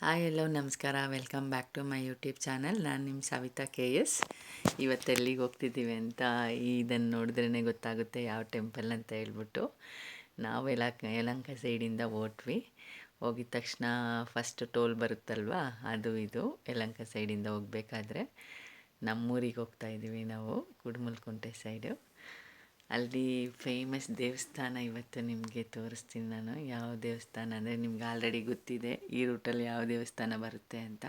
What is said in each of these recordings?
Hi hello ನಮಸ್ಕಾರ, welcome back to my YouTube channel. ನಾನು ನಿಮ್ಮ ಸವಿತಾ KS. ಇವತ್ತು ಎಲ್ಲಿಗೆ ಹೋಗ್ತಿದ್ದೀವಿ ಅಂತ ಇದನ್ನು ನೋಡಿದ್ರೇ ಗೊತ್ತಾಗುತ್ತೆ ಯಾವ ಟೆಂಪಲ್ ಅಂತ ಹೇಳ್ಬಿಟ್ಟು. ನಾವು ಯಲಹಂಕ ಸೈಡಿಂದ ಹೋಗಿದ ತಕ್ಷಣ ಫಸ್ಟ್ ಟೋಲ್ ಬರುತ್ತಲ್ವ, ಅದು ಇದು ಯಲಹಂಕ ಸೈಡಿಂದ ಹೋಗಬೇಕಾದ್ರೆ ನಮ್ಮೂರಿಗೆ ಹೋಗ್ತಾಯಿದ್ದೀವಿ ನಾವು, ಕುಡಮಲ್ಕುಂಟೆ ಸೈಡು. ಅಲ್ಲಿ ಫೇಮಸ್ ದೇವಸ್ಥಾನ ಇವತ್ತು ನಿಮಗೆ ತೋರಿಸ್ತೀನಿ ನಾನು. ಯಾವ ದೇವಸ್ಥಾನ ಅಂದರೆ ನಿಮ್ಗೆ ಆಲ್ರೆಡಿ ಗೊತ್ತಿದೆ ಈ ರೂಟಲ್ಲಿ ಯಾವ ದೇವಸ್ಥಾನ ಬರುತ್ತೆ ಅಂತ.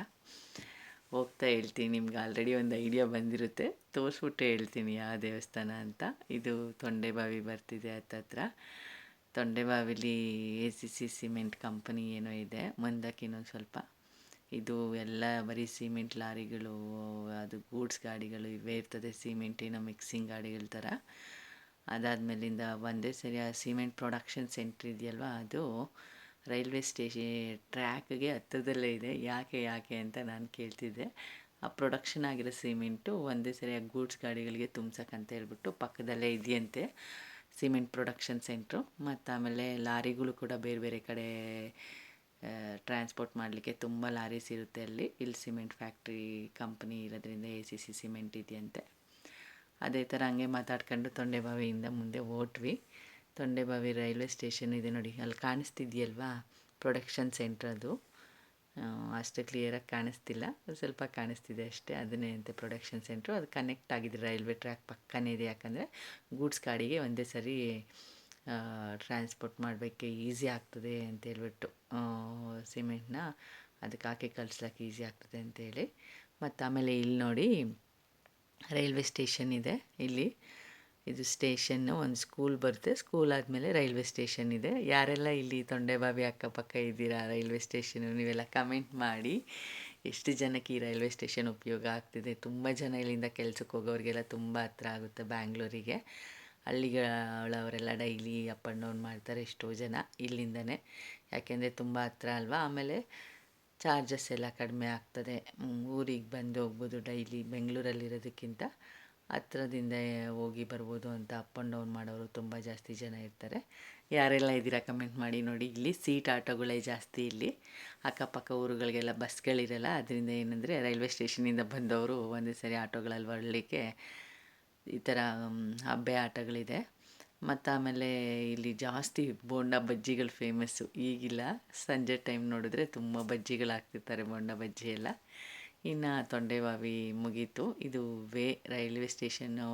ಹೋಗ್ತಾ ಹೇಳ್ತೀನಿ, ನಿಮ್ಗೆ ಆಲ್ರೆಡಿ ಒಂದು ಐಡಿಯಾ ಬಂದಿರುತ್ತೆ, ತೋರಿಸ್ಬಿಟ್ಟು ಹೇಳ್ತೀನಿ ಯಾವ ದೇವಸ್ಥಾನ ಅಂತ. ಇದು ತೊಂಡೆಬಾವಿ ಬರ್ತಿದೆ ಹತ್ತತ್ರ. ತೊಂಡೆಬಾವಿಲಿ ACC ಸಿಮೆಂಟ್ ಕಂಪನಿ ಏನೋ ಇದೆ, ಮುಂದಕ್ಕೆ ಇನ್ನೊಂದು ಸ್ವಲ್ಪ. ಇದು ಎಲ್ಲ ಬರೀ ಸಿಮೆಂಟ್ ಲಾರಿಗಳು, ಅದು ಗೂಡ್ಸ್ ಗಾಡಿಗಳು ಇವೇ ಇರ್ತದೆ, ಸಿಮೆಂಟಿನ ಮಿಕ್ಸಿಂಗ್ ಗಾಡಿಗಳ ಥರ. ಅದಾದಮೇಲಿಂದ ಒಂದೇ ಸರಿ ಆ ಸಿಮೆಂಟ್ ಪ್ರೊಡಕ್ಷನ್ ಸೆಂಟ್ರ್ ಇದೆಯಲ್ವ, ಅದು ರೈಲ್ವೆ ಟ್ರ್ಯಾಕ್ಗೆ ಹತ್ತಿರದಲ್ಲೇ ಇದೆ. ಯಾಕೆ ಅಂತ ನಾನು ಕೇಳ್ತಿದ್ದೆ. ಆ ಪ್ರೊಡಕ್ಷನ್ ಆಗಿರೋ ಸಿಮೆಂಟು ಒಂದೇ ಸರಿ ಆ ಗೂಡ್ಸ್ ಗಾಡಿಗಳಿಗೆ ತುಂಬ್ಸಕ್ಕಂತ ಹೇಳ್ಬಿಟ್ಟು ಪಕ್ಕದಲ್ಲೇ ಇದೆಯಂತೆ ಸಿಮೆಂಟ್ ಪ್ರೊಡಕ್ಷನ್ ಸೆಂಟ್ರು. ಮತ್ತು ಆಮೇಲೆ ಲಾರಿಗಳು ಕೂಡ ಬೇರೆ ಬೇರೆ ಕಡೆ ಟ್ರಾನ್ಸ್ಪೋರ್ಟ್ ಮಾಡಲಿಕ್ಕೆ ತುಂಬ ಲಾರೀಸ್ ಇರುತ್ತೆ ಅಲ್ಲಿ. ಇಲ್ಲಿ ಸಿಮೆಂಟ್ ಫ್ಯಾಕ್ಟ್ರಿ ಕಂಪ್ನಿ ಇರೋದ್ರಿಂದ ACC ಸಿಮೆಂಟ್ ಇದೆಯಂತೆ. ಅದೇ ಥರ ಹಂಗೆ ಮಾತಾಡ್ಕೊಂಡು ತೊಂಡೆಬಾವಿಯಿಂದ ಮುಂದೆ ಹೊರಟ್ವಿ. ತೊಂಡೆಬಾವಿ ರೈಲ್ವೆ ಸ್ಟೇಷನ್ ಇದೆ ನೋಡಿ, ಅಲ್ಲಿ ಕಾಣಿಸ್ತಿದೆಯಲ್ವಾ ಪ್ರೊಡಕ್ಷನ್ ಸೆಂಟ್ರ್. ಅದು ಅಷ್ಟು ಕ್ಲಿಯರಾಗಿ ಕಾಣಿಸ್ತಿಲ್ಲ, ಸ್ವಲ್ಪ ಕಾಣಿಸ್ತಿದೆ ಅಷ್ಟೇ. ಅದನ್ನೇ ಅಂತೆ ಪ್ರೊಡಕ್ಷನ್ ಸೆಂಟ್ರು. ಅದು ಕನೆಕ್ಟ್ ಆಗಿದೆ ರೈಲ್ವೆ ಟ್ರ್ಯಾಕ್ ಪಕ್ಕನೇ ಇದೆ. ಯಾಕಂದರೆ ಗೂಡ್ಸ್ ಗಾಡಿಗೆ ಒಂದೇ ಸರಿ ಟ್ರಾನ್ಸ್ಪೋರ್ಟ್ ಮಾಡಬೇಕೆ ಈಸಿ ಆಗ್ತದೆ ಅಂತೇಳ್ಬಿಟ್ಟು, ಸಿಮೆಂಟ್ನ ಅದಕ್ಕೆ ಹಾಕಿ ಕಳಿಸ್ಲಿಕ್ಕೆ ಈಸಿ ಆಗ್ತದೆ ಅಂತೇಳಿ. ಮತ್ತು ಆಮೇಲೆ ಇಲ್ಲಿ ನೋಡಿ ರೈಲ್ವೆ ಸ್ಟೇಷನ್ ಇದೆ ಇಲ್ಲಿ. ಇದು ಸ್ಟೇಷನ್ನು, ಒಂದು ಸ್ಕೂಲ್ ಬರುತ್ತೆ, ಸ್ಕೂಲ್ ಆದಮೇಲೆ ರೈಲ್ವೆ ಸ್ಟೇಷನ್ ಇದೆ. ಯಾರೆಲ್ಲ ಇಲ್ಲಿ ತೊಂಡೆಬಾವಿ ಅಕ್ಕಪಕ್ಕ ಇದ್ದೀರಾ ರೈಲ್ವೆ ಸ್ಟೇಷನು, ನೀವೆಲ್ಲ ಕಮೆಂಟ್ ಮಾಡಿ. ಎಷ್ಟು ಜನಕ್ಕೆ ಈ ರೈಲ್ವೆ ಸ್ಟೇಷನ್ ಉಪಯೋಗ ಆಗ್ತಿದೆ. ತುಂಬ ಜನ ಇಲ್ಲಿಂದ ಕೆಲ್ಸಕ್ಕೆ ಹೋಗೋರಿಗೆಲ್ಲ ತುಂಬ ಹತ್ರ ಆಗುತ್ತೆ ಬ್ಯಾಂಗ್ಳೂರಿಗೆ. ಹಳ್ಳಿಗಳವರೆಲ್ಲ ಡೈಲಿ ಅಪ್ ಆ್ಯಂಡ್ ಡೌನ್ ಮಾಡ್ತಾರೆ ಎಷ್ಟೋ ಜನ ಇಲ್ಲಿಂದನೇ, ಯಾಕೆಂದರೆ ತುಂಬ ಹತ್ರ ಅಲ್ವಾ. ಆಮೇಲೆ ಚಾರ್ಜಸ್ ಎಲ್ಲ ಕಡಿಮೆ ಆಗ್ತದೆ. ಊರಿಗೆ ಬಂದು ಹೋಗ್ಬೋದು ಡೈಲಿ. ಬೆಂಗಳೂರಲ್ಲಿರೋದಕ್ಕಿಂತ ಹತ್ರದಿಂದ ಹೋಗಿ ಬರ್ಬೋದು ಅಂತ ಅಪ್ ಆ್ಯಂಡ್ ಡೌನ್ ಮಾಡೋರು ತುಂಬ ಜಾಸ್ತಿ ಜನ ಇರ್ತಾರೆ. ಯಾರೆಲ್ಲ ಇದ್ದೀರಾ ಕಮೆಂಟ್ ಮಾಡಿ. ನೋಡಿ, ಇಲ್ಲಿ ಸೀಟ್ ಆಟೋಗಳೇ ಜಾಸ್ತಿ ಇಲ್ಲಿ. ಅಕ್ಕಪಕ್ಕ ಊರುಗಳಿಗೆಲ್ಲ ಬಸ್ಗಳಿರಲ್ಲ. ಅದರಿಂದ ಏನಂದರೆ ರೈಲ್ವೆ ಸ್ಟೇಷನಿಂದ ಬಂದವರು ಒಂದೇ ಸರಿ ಆಟೋಗಳಲ್ಲಿ ಬರಲಿಕ್ಕೆ ಈ ಥರ ಹಬ್ಬೆ ಆಟೋಗಳಿದೆ. ಮತ್ತು ಆಮೇಲೆ ಇಲ್ಲಿ ಜಾಸ್ತಿ ಬೋಂಡ ಬಜ್ಜಿಗಳು ಫೇಮಸ್ಸು. ಈಗಿಲ್ಲ, ಸಂಜೆ ಟೈಮ್ ನೋಡಿದ್ರೆ ತುಂಬ ಬಜ್ಜಿಗಳು ಹಾಕ್ತಿರ್ತಾರೆ, ಬೋಂಡ ಬಜ್ಜಿ ಎಲ್ಲ. ಇನ್ನು ತೊಂಡೆಬಾವಿ ಮುಗೀತು. ಇದು ರೈಲ್ವೆ ಸ್ಟೇಷನ್ನು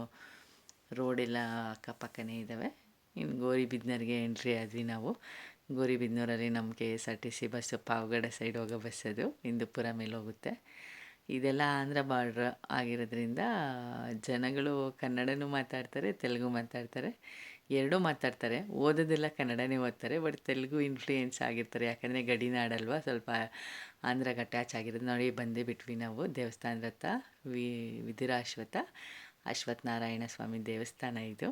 ರೋಡೆಲ್ಲ ಅಕ್ಕಪಕ್ಕನೇ ಇದ್ದಾವೆ. ಇನ್ನು ಗೌರಿಬಿದನೂರಿಗೆ ಎಂಟ್ರಿ ಆದ್ವಿ ನಾವು. ಗೌರಿಬಿದನೂರಲ್ಲಿ ನಮ್ಮ KSRTC ಬಸ್ಸು ಪಾವಗಡ ಸೈಡ್ ಹೋಗೋ ಬಸ್, ಅದು ಹಿಂದೂಪುರ ಮೇಲೆ ಹೋಗುತ್ತೆ. ಇದೆಲ್ಲ ಆಂಧ್ರ ಬಾರ್ಡ್ರ್ ಆಗಿರೋದ್ರಿಂದ ಜನಗಳು ಕನ್ನಡನೂ ಮಾತಾಡ್ತಾರೆ, ತೆಲುಗು ಮಾತಾಡ್ತಾರೆ, ಎರಡೂ ಮಾತಾಡ್ತಾರೆ. ಓದೋದೆಲ್ಲ ಕನ್ನಡನೇ ಓದ್ತಾರೆ, ಬಟ್ ತೆಲುಗು ಇನ್ಫ್ಲೂಯೆನ್ಸ್ ಆಗಿರ್ತಾರೆ. ಯಾಕಂದರೆ ಗಡಿನಾಡಲ್ವ, ಸ್ವಲ್ಪ ಆಂಧ್ರಗೆ ಅಟ್ಯಾಚ್ ಆಗಿರೋದು. ನೋಡಿ, ಬಂದೇ ಬಿಟ್ವಿ ನಾವು ದೇವಸ್ಥಾನದ ಹತ್ರ. ಅಶ್ವತ್ಥ ನಾರಾಯಣ ಸ್ವಾಮಿ ದೇವಸ್ಥಾನ ಇದು.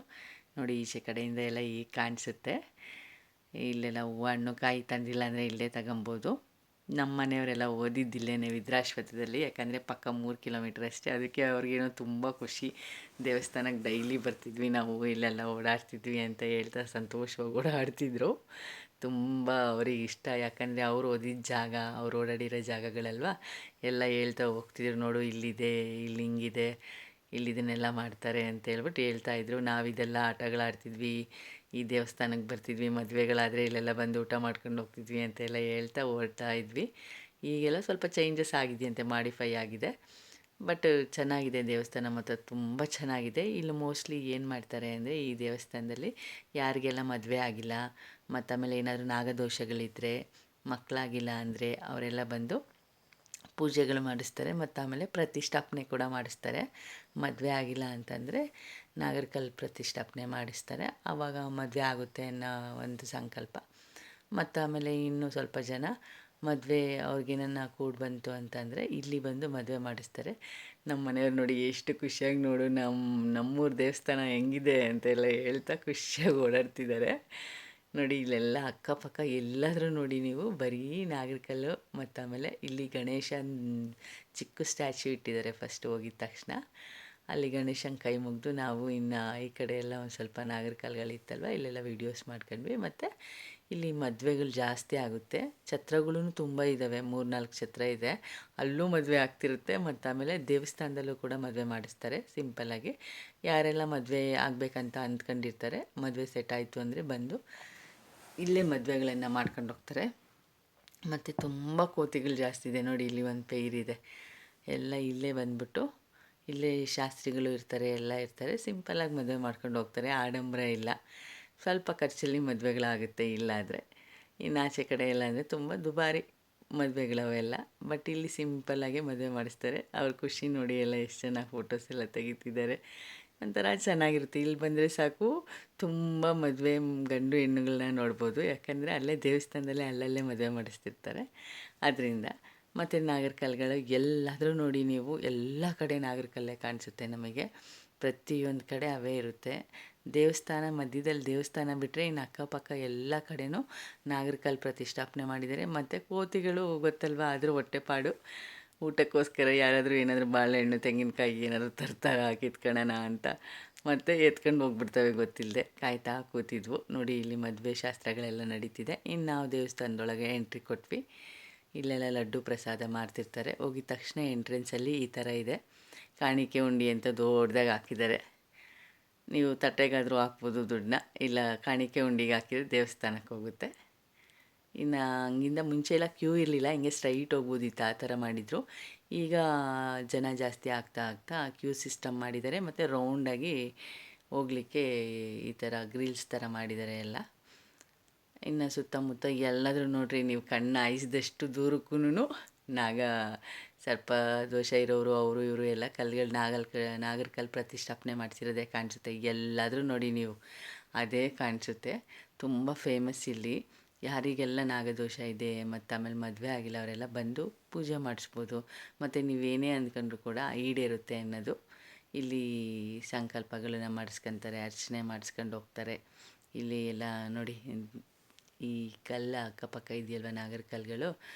ನೋಡಿ, ಈಚೆ ಕಡೆಯಿಂದ ಎಲ್ಲ ಈಗ ಕಾಣಿಸುತ್ತೆ. ಇಲ್ಲೆಲ್ಲ ಹೂವು ಹಣ್ಣು ಕಾಯಿ ತಂದಿಲ್ಲ ಅಂದರೆ ಇಲ್ಲೇ ತಗೊಬೋದು. ನಮ್ಮ ಮನೆಯವರೆಲ್ಲ ಓದಿದ್ದಿಲ್ಲೇನೆ ವಿದ್ರಾಶ್ವತ್ಥದಲ್ಲಿ, ಯಾಕಂದರೆ ಪಕ್ಕ 3 ಕಿಲೋಮೀಟ್ರ್ ಅಷ್ಟೇ. ಅದಕ್ಕೆ ಅವ್ರಿಗೇನೋ ತುಂಬ ಖುಷಿ, ದೇವಸ್ಥಾನಕ್ಕೆ ಡೈಲಿ ಬರ್ತಿದ್ವಿ ನಾವು, ಇಲ್ಲೆಲ್ಲ ಓಡಾಡ್ತಿದ್ವಿ ಅಂತ ಹೇಳ್ತಾ ಸಂತೋಷವಾಗಿ ಓಡಾಡ್ತಿದ್ರು. ತುಂಬ ಅವ್ರಿಗೆ ಇಷ್ಟ, ಯಾಕಂದರೆ ಅವ್ರು ಓದಿದ ಜಾಗ, ಅವ್ರು ಓಡಾಡಿರೋ ಜಾಗಗಳಲ್ವ, ಎಲ್ಲ ಹೇಳ್ತಾ ಹೋಗ್ತಿದ್ರು. ನೋಡು, ಇಲ್ಲಿದೆ, ಇಲ್ಲಿ ಹಿಂಗಿದೆ, ಇಲ್ಲಿ ಇದನ್ನೆಲ್ಲ ಮಾಡ್ತಾರೆ ಅಂತ ಹೇಳ್ಬಿಟ್ಟು ಹೇಳ್ತಾಯಿದ್ರು. ನಾವಿದೆಲ್ಲ ಆಟಗಳಾಡ್ತಿದ್ವಿ, ಈ ದೇವಸ್ಥಾನಕ್ಕೆ ಬರ್ತಿದ್ವಿ, ಮದುವೆಗಳಾದರೆ ಇಲ್ಲೆಲ್ಲ ಬಂದು ಊಟ ಮಾಡ್ಕೊಂಡು ಹೋಗ್ತಿದ್ವಿ ಅಂತೆಲ್ಲ ಹೇಳ್ತಾ ಓಡ್ತಾ ಇದ್ವಿ. ಈಗೆಲ್ಲ ಸ್ವಲ್ಪ ಚೇಂಜಸ್ ಆಗಿದೆಯಂತೆ, ಮಾಡಿಫೈ ಆಗಿದೆ. ಬಟ್ ಚೆನ್ನಾಗಿದೆ ದೇವಸ್ಥಾನ, ಮತ್ತು ತುಂಬ ಚೆನ್ನಾಗಿದೆ. ಇಲ್ಲಿ ಮೋಸ್ಟ್ಲಿ ಏನು ಮಾಡ್ತಾರೆ ಅಂದರೆ, ಈ ದೇವಸ್ಥಾನದಲ್ಲಿ ಯಾರಿಗೆಲ್ಲ ಮದುವೆ ಆಗಿಲ್ಲ, ಮತ್ತು ಆಮೇಲೆ ಏನಾದರೂ ನಾಗದೋಷಗಳಿದ್ದರೆ, ಮಕ್ಕಳಾಗಿಲ್ಲ ಅಂದರೆ ಅವರೆಲ್ಲ ಬಂದು ಪೂಜೆಗಳು ಮಾಡಿಸ್ತಾರೆ. ಮತ್ತು ಆಮೇಲೆ ಪ್ರತಿಷ್ಠಾಪನೆ ಕೂಡ ಮಾಡಿಸ್ತಾರೆ. ಮದುವೆ ಆಗಿಲ್ಲ ಅಂತಂದರೆ ನಾಗರಕಲ್ಲು ಪ್ರತಿಷ್ಠಾಪನೆ ಮಾಡಿಸ್ತಾರೆ, ಆವಾಗ ಮದುವೆ ಆಗುತ್ತೆ ಅನ್ನೋ ಒಂದು ಸಂಕಲ್ಪ. ಮತ್ತು ಆಮೇಲೆ ಇನ್ನೂ ಸ್ವಲ್ಪ ಜನ ಮದುವೆ ಅವ್ರಿಗೇನನ್ನ ಕೂಡಿ ಬಂತು ಅಂತಂದರೆ ಇಲ್ಲಿ ಬಂದು ಮದುವೆ ಮಾಡಿಸ್ತಾರೆ. ನಮ್ಮ ಮನೆಯವ್ರು ನೋಡಿ ಎಷ್ಟು ಖುಷಿಯಾಗಿ, ನೋಡು ನಮ್ಮೂರ ದೇವಸ್ಥಾನ ಹೆಂಗಿದೆ ಅಂತೆಲ್ಲ ಹೇಳ್ತಾ ಖುಷಿಯಾಗಿ ಓಡಾಡ್ತಿದ್ದಾರೆ. ನೋಡಿ, ಇಲ್ಲೆಲ್ಲ ಅಕ್ಕಪಕ್ಕ ಎಲ್ಲಾದರೂ ನೋಡಿ ನೀವು ಬರೀ ನಾಗರಕಲ್ಲು. ಮತ್ತು ಆಮೇಲೆ ಇಲ್ಲಿ ಗಣೇಶನ ಚಿಕ್ಕ ಸ್ಟ್ಯಾಚ್ಯೂ ಇಟ್ಟಿದ್ದಾರೆ ಫಸ್ಟ್ ಹೋಗಿದ ತಕ್ಷಣ. ಅಲ್ಲಿ ಗಣೇಶನ ಕೈ ಮುಗಿದು ನಾವು ಇನ್ನು ಈ ಕಡೆ ಎಲ್ಲ ಒಂದು ಸ್ವಲ್ಪ ನಾಗರಕಲ್ಲುಗಳಿತ್ತಲ್ವ, ಇಲ್ಲೆಲ್ಲ ವೀಡಿಯೋಸ್ ಮಾಡ್ಕೊಂಡ್ವಿ. ಮತ್ತು ಇಲ್ಲಿ ಮದುವೆಗಳು ಜಾಸ್ತಿ ಆಗುತ್ತೆ. ಛತ್ರಗಳೂ ತುಂಬ ಇದ್ದಾವೆ, 3-4 ಛತ್ರ ಇದೆ. ಅಲ್ಲೂ ಮದುವೆ ಆಗ್ತಿರುತ್ತೆ. ಮತ್ತು ಆಮೇಲೆ ದೇವಸ್ಥಾನದಲ್ಲೂ ಕೂಡ ಮದುವೆ ಮಾಡಿಸ್ತಾರೆ ಸಿಂಪಲ್ಲಾಗಿ. ಯಾರೆಲ್ಲ ಮದುವೆ ಆಗಬೇಕಂತ ಅಂದ್ಕೊಂಡಿರ್ತಾರೆ, ಮದುವೆ ಸೆಟ್ ಆಯಿತು ಅಂದರೆ ಬಂದು ಇಲ್ಲೇ ಮದುವೆಗಳನ್ನು ಮಾಡ್ಕೊಂಡು ಹೋಗ್ತಾರೆ. ಮತ್ತು ತುಂಬ ಕೋತಿಗಳು ಜಾಸ್ತಿ ಇದೆ ನೋಡಿ. ಇಲ್ಲಿ ಒಂದು ಪೈರಿದೆ, ಎಲ್ಲ ಇಲ್ಲೇ ಬಂದ್ಬಿಟ್ಟು ಇಲ್ಲೇ ಶಾಸ್ತ್ರಿಗಳು ಇರ್ತಾರೆ, ಎಲ್ಲ ಇರ್ತಾರೆ. ಸಿಂಪಲ್ಲಾಗಿ ಮದುವೆ ಮಾಡ್ಕೊಂಡು ಹೋಗ್ತಾರೆ. ಆಡಂಬರ ಇಲ್ಲ, ಸ್ವಲ್ಪ ಖರ್ಚಲ್ಲಿ ಮದುವೆಗಳಾಗುತ್ತೆ. ಇಲ್ಲಾದರೆ ಇನ್ನು ಆಚೆ ಕಡೆ ಎಲ್ಲ ಅಂದರೆ ತುಂಬ ದುಬಾರಿ ಮದುವೆಗಳವೆಲ್ಲ. ಬಟ್ ಇಲ್ಲಿ ಸಿಂಪಲ್ಲಾಗೆ ಮದುವೆ ಮಾಡಿಸ್ತಾರೆ. ಅವ್ರ ಖುಷಿ ನೋಡಿ, ಎಲ್ಲ ಎಷ್ಟು ಚೆನ್ನಾಗಿ ಫೋಟೋಸ್ ಎಲ್ಲ ತೆಗಿತಿದ್ದಾರೆ. ಒಂಥರ ಚೆನ್ನಾಗಿರುತ್ತೆ. ಇಲ್ಲಿ ಬಂದರೆ ಸಾಕು ತುಂಬ ಮದುವೆ ಗಂಡು ಹೆಣ್ಣುಗಳನ್ನ ನೋಡ್ಬೋದು. ಯಾಕಂದರೆ ಅಲ್ಲೇ ದೇವಸ್ಥಾನದಲ್ಲೇ ಅಲ್ಲಲ್ಲೇ ಮದುವೆ ಮಾಡಿಸ್ತಿರ್ತಾರೆ ಅದರಿಂದ. ಮತ್ತು ನಾಗರಕಲ್ಲುಗಳು ಎಲ್ಲಾದರೂ ನೋಡಿ ನೀವು, ಎಲ್ಲ ಕಡೆ ನಾಗರಕಲ್ಲೇ ಕಾಣಿಸುತ್ತೆ ನಮಗೆ. ಪ್ರತಿಯೊಂದು ಕಡೆ ಅವೇ ಇರುತ್ತೆ. ದೇವಸ್ಥಾನ ಮಧ್ಯದಲ್ಲಿ ದೇವಸ್ಥಾನ ಬಿಟ್ಟರೆ ಇನ್ನು ಅಕ್ಕಪಕ್ಕ ಎಲ್ಲ ಕಡೆನೂ ನಾಗರಕಲ್ಲು ಪ್ರತಿಷ್ಠಾಪನೆ ಮಾಡಿದ್ದಾರೆ. ಮತ್ತು ಕೋತಿಗಳು ಗೊತ್ತಲ್ವ, ಅದ್ರ ಹೊಟ್ಟೆಪಾಡು. ಊಟಕ್ಕೋಸ್ಕರ ಯಾರಾದರೂ ಏನಾದರೂ ಬಾಳೆಹಣ್ಣು, ತೆಂಗಿನಕಾಯಿ ಏನಾದರೂ ತರ್ತಾರ ಕಿತ್ಕೊಳ್ಳೋಣ ಅಂತ, ಮತ್ತು ಎತ್ಕೊಂಡು ಹೋಗ್ಬಿಡ್ತವೆ ಗೊತ್ತಿಲ್ಲದೆ. ಕಾಯ್ತಾ ಕೂತಿದ್ವು ನೋಡಿ. ಇಲ್ಲಿ ಮದುವೆ ಶಾಸ್ತ್ರಗಳೆಲ್ಲ ನಡೀತಿದೆ. ಇನ್ನು ನಾವು ದೇವಸ್ಥಾನದೊಳಗೆ ಎಂಟ್ರಿ ಕೊಟ್ವಿ. ಇಲ್ಲೆಲ್ಲ ಲಡ್ಡು ಪ್ರಸಾದ ಮಾಡ್ತಿರ್ತಾರೆ. ಹೋಗಿದ ತಕ್ಷಣ ಎಂಟ್ರೆನ್ಸಲ್ಲಿ ಈ ಥರ ಇದೆ, ಕಾಣಿಕೆ ಉಂಡಿ ಅಂತ ದೊಡ್ಡದಾಗಿ ಹಾಕಿದ್ದಾರೆ. ನೀವು ತಟ್ಟೆಗಾದರೂ ಹಾಕ್ಬೋದು ದುಡ್ಡನ್ನ, ಇಲ್ಲ ಕಾಣಿಕೆ ಉಂಡಿಗೆ ಹಾಕಿದರೆ ದೇವಸ್ಥಾನಕ್ಕೆ ಹೋಗುತ್ತೆ. ಇನ್ನು ಹಂಗಿಂದ ಮುಂಚೆ ಎಲ್ಲ ಕ್ಯೂ ಇರಲಿಲ್ಲ, ಹಿಂಗೆ ಸ್ಟ್ರೈಟ್ ಹೋಗ್ಬೋದಿತ್ತು, ಆ ಥರ ಮಾಡಿದರು. ಈಗ ಜನ ಜಾಸ್ತಿ ಆಗ್ತಾ ಕ್ಯೂ ಸಿಸ್ಟಮ್ ಮಾಡಿದ್ದಾರೆ. ಮತ್ತು ರೌಂಡಾಗಿ ಹೋಗಲಿಕ್ಕೆ ಈ ಥರ ಗ್ರಿಲ್ಸ್ ಥರ ಮಾಡಿದ್ದಾರೆ ಎಲ್ಲ. ಇನ್ನು ಸುತ್ತಮುತ್ತ ಎಲ್ಲಾದರೂ ನೋಡಿರಿ ನೀವು, ಕಣ್ಣು ಹಾಯಿಸಿದಷ್ಟು ದೂರಕ್ಕೂ ನಾಗ ಸರ್ಪ ದೋಷ ಇರೋರು ಅವರು ಇವರು ಎಲ್ಲ ಕಲ್ಲುಗಳು ನಾಗರಕಲ್ಲು ಪ್ರತಿಷ್ಠಾಪನೆ ಮಾಡಿಸಿರೋದೇ ಕಾಣಿಸುತ್ತೆ. ಎಲ್ಲಾದರೂ ನೋಡಿ ನೀವು, ಅದೇ ಕಾಣಿಸುತ್ತೆ. ತುಂಬ ಫೇಮಸ್ ಇಲ್ಲಿ. ಯಾರಿಗೆಲ್ಲ ನಾಗದೋಷ ಇದೆ ಮತ್ತು ಆಮೇಲೆ ಮದುವೆ ಆಗಿಲ್ಲ ಅವರೆಲ್ಲ ಬಂದು ಪೂಜೆ ಮಾಡಿಸ್ಬೋದು. ಮತ್ತು ನೀವೇನೇ ಅಂದ್ಕೊಂಡ್ರು ಕೂಡ ಈಡೇರುತ್ತೆ ಅನ್ನೋದು. ಇಲ್ಲಿ ಸಂಕಲ್ಪಗಳನ್ನ ಮಾಡಿಸ್ಕೊತಾರೆ, ಅರ್ಚನೆ ಮಾಡಿಸ್ಕೊಂಡು ಹೋಗ್ತಾರೆ. ಇಲ್ಲಿ ಎಲ್ಲ ನೋಡಿ, ಈ ಕಲ್ಲು ಅಕ್ಕಪಕ್ಕ ಇದೆಯಲ್ವ ನಾಗರಕಲ್ಲುಗಳು,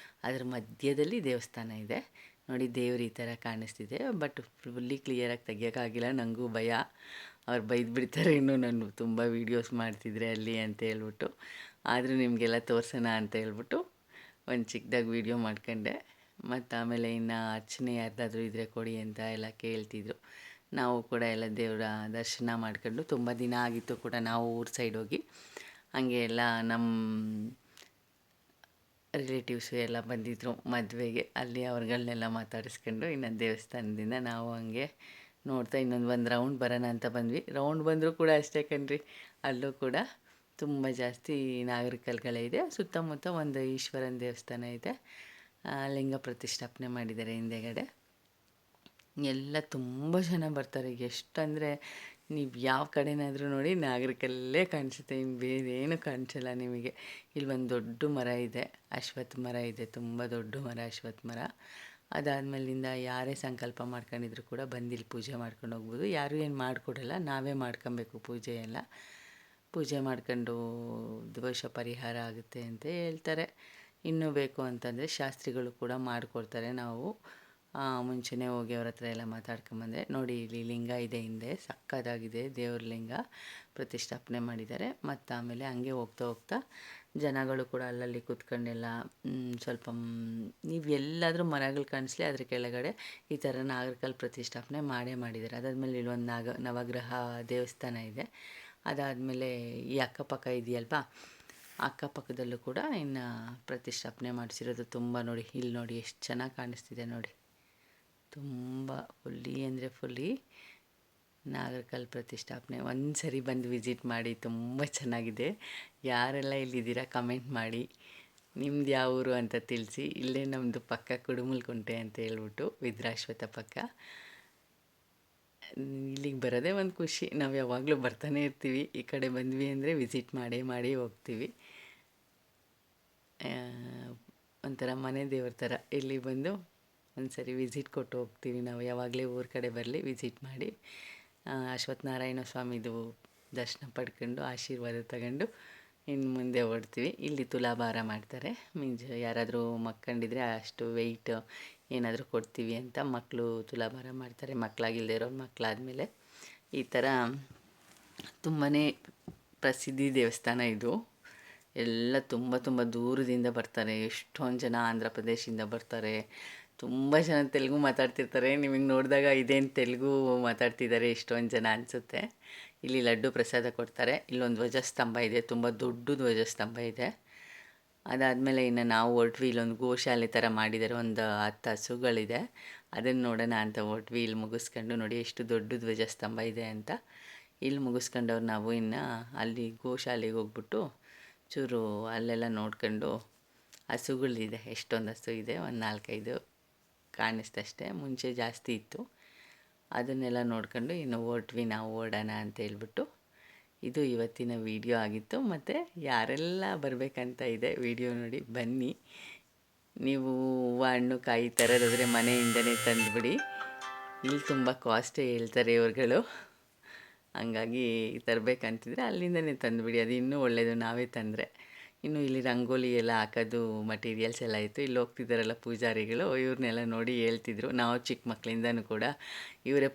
ಅದ್ರ ಮಧ್ಯದಲ್ಲಿ ದೇವಸ್ಥಾನ ಇದೆ ನೋಡಿ. ದೇವ್ರು ಈ ಥರ ಕಾಣಿಸ್ತಿದೆ. ಬಟ್ ಫುಲ್ಲಿ ಕ್ಲಿಯರಾಗಿ ತೆಗಿಯೋಕ್ಕಾಗಿಲ್ಲ, ನನಗೂ ಭಯ. ಅವ್ರು ಬೈದು ಬಿಡ್ತಾರೆ ಇನ್ನೂ, ನಾನು ತುಂಬ ವೀಡಿಯೋಸ್ ಮಾಡ್ತಿದ್ರೆ ಅಲ್ಲಿ ಅಂತ ಹೇಳ್ಬಿಟ್ಟು. ಆದರೂ ನಿಮಗೆಲ್ಲ ತೋರಿಸೋಣ ಅಂತ ಹೇಳ್ಬಿಟ್ಟು ಒಂದು ಚಿಕ್ಕದಾಗಿ ವೀಡಿಯೋ ಮಾಡ್ಕೊಂಡೆ. ಮತ್ತು ಆಮೇಲೆ ಇನ್ನು ಅರ್ಚನೆ ಯಾರ್ದಾದ್ರೂ ಇದ್ದರೆ ಕೊಡಿ ಅಂತ ಎಲ್ಲ ಕೇಳ್ತಿದ್ರು. ನಾವು ಕೂಡ ಎಲ್ಲ ದೇವರ ದರ್ಶನ ಮಾಡ್ಕೊಂಡು, ತುಂಬ ದಿನ ಆಗಿತ್ತು ಕೂಡ ನಾವು ಊರ ಸೈಡ್ ಹೋಗಿ. ಹಾಗೆ ಎಲ್ಲ ನಮ್ಮ ರಿಲೇಟಿವ್ಸು ಎಲ್ಲ ಬಂದಿದ್ದರು ಮದುವೆಗೆ. ಅಲ್ಲಿ ಅವ್ರುಗಳನ್ನೆಲ್ಲ ಮಾತಾಡಿಸ್ಕೊಂಡು ಇನ್ನು ದೇವಸ್ಥಾನದಿಂದ ನಾವು ಹಂಗೆ ನೋಡ್ತಾ ಒಂದು ರೌಂಡ್ ಬರೋಣ ಅಂತ ಬಂದ್ವಿ. ರೌಂಡ್ ಬಂದರೂ ಕೂಡ ಅಷ್ಟೇ ಕಣ್ರಿ, ಅಲ್ಲೂ ಕೂಡ ತುಂಬ ಜಾಸ್ತಿ ನಾಗರಕಲ್ಲುಗಳೇ ಇದೆ. ಸುತ್ತಮುತ್ತ ಒಂದು ಈಶ್ವರನ ದೇವಸ್ಥಾನ ಇದೆ, ಲಿಂಗ ಪ್ರತಿಷ್ಠಾಪನೆ ಮಾಡಿದ್ದಾರೆ ಹಿಂದೆಗಡೆ. ಎಲ್ಲ ತುಂಬ ಜನ ಬರ್ತಾರೆ. ಎಷ್ಟಂದರೆ ನೀವು ಯಾವ ಕಡೆನಾದರೂ ನೋಡಿ ನಾಗರಕಲ್ಲೇ ಕಾಣಿಸುತ್ತೆ, ಇನ್ನು ಬೇರೆ ಏನು ಕಾಣಿಸಲ್ಲ ನಿಮಗೆ. ಇಲ್ಲಿ ಒಂದು ದೊಡ್ಡ ಮರ ಇದೆ, ಅಶ್ವತ್ಥ ಮರ ಇದೆ, ತುಂಬ ದೊಡ್ಡ ಮರ ಅಶ್ವತ್ಥ ಮರ. ಅದಾದಮೇಲಿಂದ ಯಾರೇ ಸಂಕಲ್ಪ ಮಾಡ್ಕೊಂಡಿದ್ರು ಕೂಡ ಬಂದು ಇಲ್ಲಿ ಪೂಜೆ ಮಾಡ್ಕೊಂಡು ಹೋಗ್ಬೋದು. ಯಾರೂ ಏನು ಮಾಡಿಕೊಡಲ್ಲ, ನಾವೇ ಮಾಡ್ಕೊಬೇಕು ಪೂಜೆ ಎಲ್ಲ. ಪೂಜೆ ಮಾಡ್ಕೊಂಡು ದೋಷ ಪರಿಹಾರ ಆಗುತ್ತೆ ಅಂತ ಹೇಳ್ತಾರೆ. ಇನ್ನೂ ಬೇಕು ಅಂತಂದರೆ ಶಾಸ್ತ್ರಿಗಳು ಕೂಡ ಮಾಡಿಕೊಡ್ತಾರೆ. ನಾವು ಮುಂಚೆನೇ ಹೋಗಿ ಅವ್ರ ಹತ್ರ ಎಲ್ಲ ಮಾತಾಡ್ಕೊಂಬಂದೆ. ನೋಡಿ ಇಲ್ಲಿ ಲಿಂಗ ಇದೆ ಹಿಂದೆ, ಸಕ್ಕತ್ತಾಗಿದೆ ದೇವ್ರ ಲಿಂಗ ಪ್ರತಿಷ್ಠಾಪನೆ ಮಾಡಿದ್ದಾರೆ. ಮತ್ತು ಆಮೇಲೆ ಹಂಗೆ ಹೋಗ್ತಾ ಜನಗಳು ಕೂಡ ಅಲ್ಲಲ್ಲಿ ಕೂತ್ಕೊಂಡೆಲ್ಲ ಸ್ವಲ್ಪ ನೀವು ಎಲ್ಲಾದರೂ ಮರಗಳು ಕಾಣಿಸ್ಲಿ ಅದ್ರ ಕೆಳಗಡೆ ಈ ಥರ ನಾಗರಕಲ್ಲು ಪ್ರತಿಷ್ಠಾಪನೆ ಮಾಡಿದ್ದಾರೆ. ಅದಾದಮೇಲೆ ಇಲ್ಲೊಂದು ನವಗ್ರಹ ದೇವಸ್ಥಾನ ಇದೆ. ಅದಾದಮೇಲೆ ಈ ಅಕ್ಕಪಕ್ಕ ಇದೆಯಲ್ವಾ, ಅಕ್ಕಪಕ್ಕದಲ್ಲೂ ಕೂಡ ಇನ್ನು ಪ್ರತಿಷ್ಠಾಪನೆ ಮಾಡಿಸಿರೋದು ತುಂಬ ನೋಡಿ. ಇಲ್ಲಿ ನೋಡಿ ಎಷ್ಟು ಚೆನ್ನಾಗಿ ಕಾಣಿಸ್ತಿದೆ ನೋಡಿ, ತುಂಬ ಫುಲ್ಲಿ ಅಂದರೆ ಫುಲ್ಲಿ ನಾಗರಕಲ್ಲು ಪ್ರತಿಷ್ಠಾಪನೆ. ಒಂದು ಸರಿ ಬಂದು ವಿಸಿಟ್ ಮಾಡಿ, ತುಂಬ ಚೆನ್ನಾಗಿದೆ. ಯಾರೆಲ್ಲ ಇಲ್ಲಿದ್ದೀರಾ ಕಮೆಂಟ್ ಮಾಡಿ, ನಿಮ್ದು ಯಾವ ಊರು ಅಂತ ತಿಳಿಸಿ. ಇಲ್ಲೇ ನಮ್ಮದು ಪಕ್ಕ ಕುಡುಮಲ್ಕುಂಟೆ ಅಂತ ಹೇಳ್ಬಿಟ್ಟು ವಿದ್ರಾಶ್ವಥ ಪಕ್ಕ. ಇಲ್ಲಿಗೆ ಬರೋದೇ ಒಂದು ಖುಷಿ. ನಾವು ಯಾವಾಗಲೂ ಬರ್ತಾನೆ ಇರ್ತೀವಿ. ಈ ಕಡೆ ಬಂದ್ವಿ ಅಂದರೆ ವಿಸಿಟ್ ಮಾಡಿ ಹೋಗ್ತೀವಿ. ಒಂಥರ ಮನೆ ದೇವ್ರ ಥರ. ಇಲ್ಲಿ ಬಂದು ಒಂದು ಸರಿ ವಿಸಿಟ್ ಕೊಟ್ಟು ಹೋಗ್ತೀವಿ ನಾವು. ಯಾವಾಗಲೇ ಊರ ಕಡೆ ಬರಲಿ ವಿಸಿಟ್ ಮಾಡಿ ಅಶ್ವತ್ಥನಾರಾಯಣ ಸ್ವಾಮಿದು ದರ್ಶನ ಪಡ್ಕೊಂಡು ಆಶೀರ್ವಾದ ತಗೊಂಡು ಇನ್ನು ಮುಂದೆ ಹೊರಡ್ತೀವಿ. ಇಲ್ಲಿ ತುಲಾಭಾರ ಮಾಡ್ತಾರೆ. ಮೀನ್ಸ್ ಯಾರಾದರೂ ಮಕ್ಕಂಡಿದ್ರೆ ಅಷ್ಟು ವೆಯ್ಟ್ ಏನಾದರೂ ಕೊಡ್ತೀವಿ ಅಂತ ಮಕ್ಕಳು ತುಲಾಭಾರ ಮಾಡ್ತಾರೆ. ಮಕ್ಕಳಾಗಿಲ್ಲದೆ ಇರೋರು ಮಕ್ಕಳಾದಮೇಲೆ. ಈ ಥರ ತುಂಬಾ ಪ್ರಸಿದ್ಧಿ ದೇವಸ್ಥಾನ ಇದು. ಎಲ್ಲ ತುಂಬ ತುಂಬ ದೂರದಿಂದ ಬರ್ತಾರೆ. ಎಷ್ಟೊಂದು ಜನ ಆಂಧ್ರ ಪ್ರದೇಶದಿಂದ ಬರ್ತಾರೆ. ತುಂಬ ಜನ ತೆಲುಗು ಮಾತಾಡ್ತಿರ್ತಾರೆ. ನಿಮಗೆ ನೋಡಿದಾಗ ಇದೇನು ತೆಲುಗು ಮಾತಾಡ್ತಿದ್ದಾರೆ ಎಷ್ಟೊಂದು ಜನ ಅನಿಸುತ್ತೆ. ಇಲ್ಲಿ ಲಡ್ಡು ಪ್ರಸಾದ ಕೊಡ್ತಾರೆ. ಇಲ್ಲೊಂದು ಧ್ವಜಸ್ತಂಭ ಇದೆ, ತುಂಬ ದೊಡ್ಡ ಧ್ವಜಸ್ತಂಭ ಇದೆ. ಅದಾದಮೇಲೆ ಇನ್ನು ನಾವು ಹೊರಟ್ವಿ. ಇಲ್ಲೊಂದು ಗೋಶಾಲೆ ಥರ ಮಾಡಿದ್ದಾರೆ, ಒಂದು 10 ಹಸುಗಳಿದೆ. ಅದನ್ನು ನೋಡೋಣ ಅಂತ ಹೊರಟ್ವಿ. ಇಲ್ಲಿ ಮುಗಿಸ್ಕೊಂಡು ನೋಡಿ ಎಷ್ಟು ದೊಡ್ಡ ಧ್ವಜಸ್ತಂಭ ಇದೆ ಅಂತ. ಇಲ್ಲಿ ಮುಗಿಸ್ಕೊಂಡವ್ರು ನಾವು ಇನ್ನು ಅಲ್ಲಿ ಗೋಶಾಲೆಗೆ ಹೋಗ್ಬಿಟ್ಟು ಚೂರು ಅಲ್ಲೆಲ್ಲ ನೋಡ್ಕೊಂಡು, ಹಸುಗಳಿದೆ, ಎಷ್ಟೊಂದು ಹಸು ಇದೆ, ಒಂದು 4-5 ಕಾಣಿಸ್ತಷ್ಟೇ. ಮುಂಚೆ ಜಾಸ್ತಿ ಇತ್ತು. ಅದನ್ನೆಲ್ಲ ನೋಡ್ಕೊಂಡು ಇನ್ನು ಹೊರಟ್ವಿ ನಾವು, ಓಡೋಣ ಅಂತ ಹೇಳ್ಬಿಟ್ಟು. ಇದು ಇವತ್ತಿನ ವಿಡಿಯೋ ಆಗಿತ್ತು. ಮತ್ತು ಯಾರೆಲ್ಲ ಬರಬೇಕಂತ ಇದೆ ವಿಡಿಯೋ ನೋಡಿ ಬನ್ನಿ. ನೀವು ಹೂವು ಹಣ್ಣು ಕಾಯಿ ತರೋದಾದರೆ ಮನೆಯಿಂದನೇ ತಂದುಬಿಡಿ. ಇಲ್ಲಿ ತುಂಬ ಕಾಸ್ಟೇ ಹೇಳ್ತಾರೆ ಇವ್ರುಗಳು. ಹಂಗಾಗಿ ತರಬೇಕಂತಿದ್ರೆ ಅಲ್ಲಿಂದನೇ ತಂದುಬಿಡಿ, ಅದು ಇನ್ನೂ ಒಳ್ಳೆಯದು ನಾವೇ ತಂದರೆ. ಇನ್ನು ಇಲ್ಲಿ ರಂಗೋಲಿ ಎಲ್ಲ ಹಾಕೋದು ಮಟೀರಿಯಲ್ಸ್ ಎಲ್ಲ ಇತ್ತು. ಇಲ್ಲಿ ಹೋಗ್ತಿದ್ದಾರಲ್ಲ ಪೂಜಾರಿಗಳು, ಇವ್ರನ್ನೆಲ್ಲ ನೋಡಿ ಹೇಳ್ತಿದ್ರು. ನಾವು ಚಿಕ್ಕ ಮಕ್ಕಳಿಂದನೂ ಕೂಡ ಇವರೇ